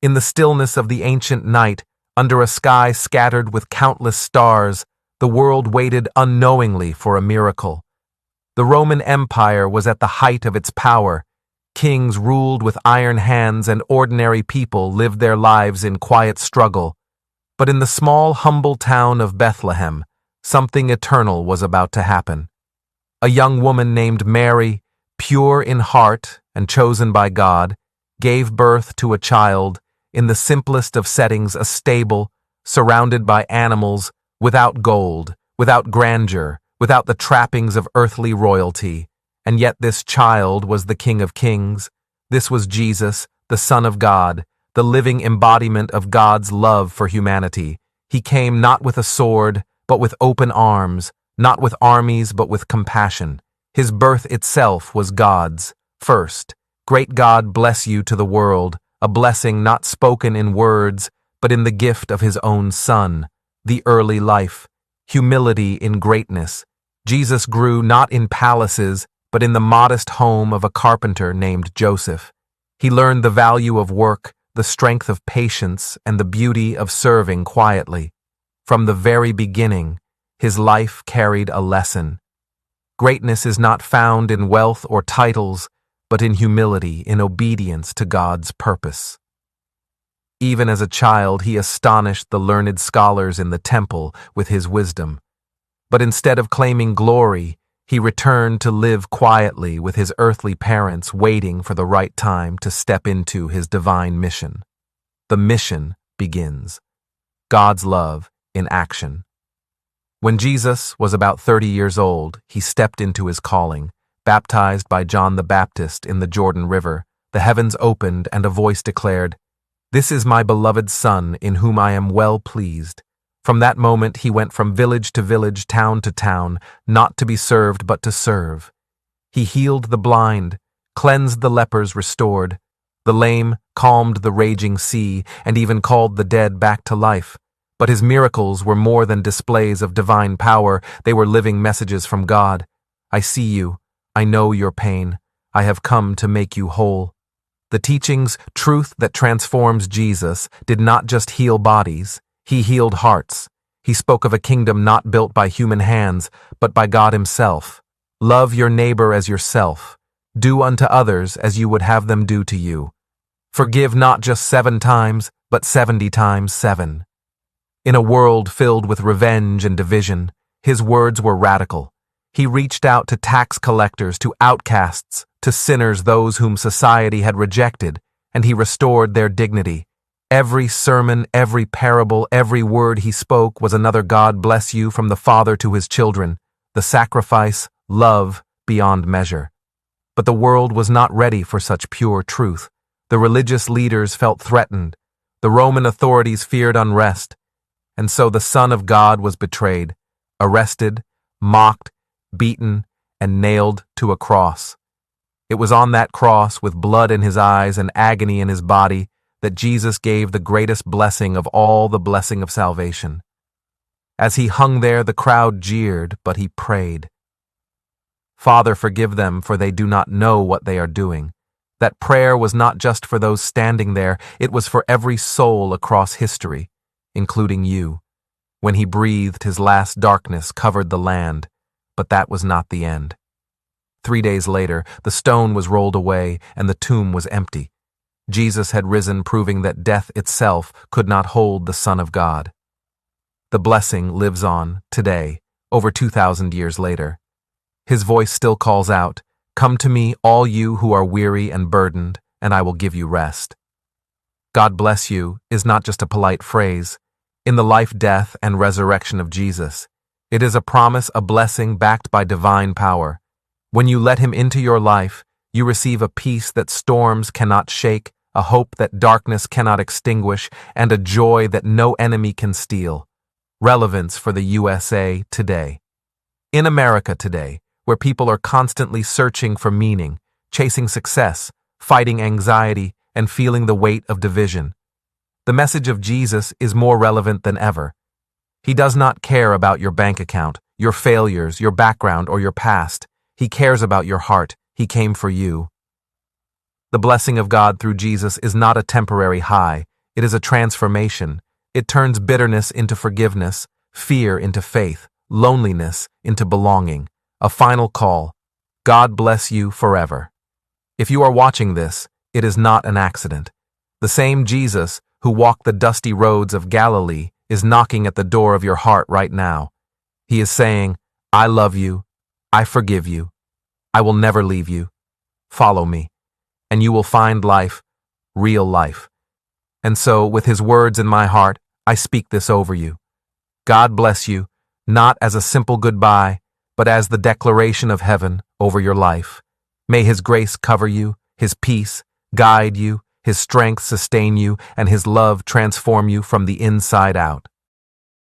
In the stillness of the ancient night, under a sky scattered with countless stars, the world waited unknowingly for a miracle. The Roman Empire was at the height of its power. Kings ruled with iron hands and ordinary people lived their lives in quiet struggle. But in the small, humble town of Bethlehem, something eternal was about to happen. A young woman named Mary, pure in heart and chosen by God, gave birth to a child in the simplest of settings, a stable, surrounded by animals, without gold, without grandeur, without the trappings of earthly royalty. And yet this child was the King of Kings. This was Jesus, the Son of God, the living embodiment of God's love for humanity. He came not with a sword, but with open arms, not with armies, but with compassion. His birth itself was God's. First, great God bless you to the world, a blessing not spoken in words, but in the gift of his own Son, the early life, humility in greatness. Jesus grew not in palaces, but in the modest home of a carpenter named Joseph. He learned the value of work, the strength of patience, and the beauty of serving quietly. From the very beginning, his life carried a lesson. Greatness is not found in wealth or titles, but in humility, in obedience to God's purpose. Even as a child, he astonished the learned scholars in the temple with his wisdom. But instead of claiming glory, he returned to live quietly with his earthly parents, waiting for the right time to step into his divine mission. The mission begins. God's love in action. When Jesus was about 30 years old, he stepped into his calling. Baptized by John the Baptist in the Jordan River, the heavens opened and a voice declared, "This is my beloved Son, in whom I am well pleased." From that moment he went from village to village, town to town, not to be served but to serve. He healed the blind, cleansed the lepers, restored the lame, calmed the raging sea, and even called the dead back to life. But his miracles were more than displays of divine power. They were living messages from God. "I see you. I know your pain. I have come to make you whole." The teachings, truth that transforms Jesus, did not just heal bodies. He healed hearts. He spoke of a kingdom not built by human hands, but by God himself. Love your neighbor as yourself. Do unto others as you would have them do to you. Forgive not just 7 times, but 70 times 7. In a world filled with revenge and division, his words were radical. He reached out to tax collectors, to outcasts, to sinners, those whom society had rejected, and he restored their dignity. Every sermon, every parable, every word he spoke was another God bless you from the Father to his children, the sacrifice, love beyond measure. But the world was not ready for such pure truth. The religious leaders felt threatened. The Roman authorities feared unrest. And so the Son of God was betrayed, arrested, mocked, beaten, and nailed to a cross. It was on that cross, with blood in his eyes and agony in his body, that Jesus gave the greatest blessing of all, the blessing of salvation. As he hung there, the crowd jeered, but he prayed. "Father, forgive them, for they do not know what they are doing." That prayer was not just for those standing there, it was for every soul across history, including you. When he breathed, his last darkness covered the land, but that was not the end. 3 days later, the stone was rolled away and the tomb was empty. Jesus had risen, proving that death itself could not hold the Son of God. The blessing lives on today, over 2,000 years later. His voice still calls out, "Come to me, all you who are weary and burdened, and I will give you rest." God bless you is not just a polite phrase. In the life, death, and resurrection of Jesus, it is a promise, a blessing backed by divine power. When you let him into your life, you receive a peace that storms cannot shake, a hope that darkness cannot extinguish, and a joy that no enemy can steal. Relevance for the USA today. In America today, where people are constantly searching for meaning, chasing success, fighting anxiety, and feeling the weight of division, the message of Jesus is more relevant than ever. He does not care about your bank account, your failures, your background, or your past. He cares about your heart. He came for you. The blessing of God through Jesus is not a temporary high. It is a transformation. It turns bitterness into forgiveness, fear into faith, loneliness into belonging. A final call. God bless you forever. If you are watching this, it is not an accident. The same Jesus who walked the dusty roads of Galilee is knocking at the door of your heart right now. He is saying, I love you. I forgive you. I will never leave you. Follow me, and you will find life, real life. And so, with his words in my heart, I speak this over you. God bless you, not as a simple goodbye, but as the declaration of heaven over your life. May his grace cover you, his peace guide you, his strength sustain you, and his love transform you from the inside out.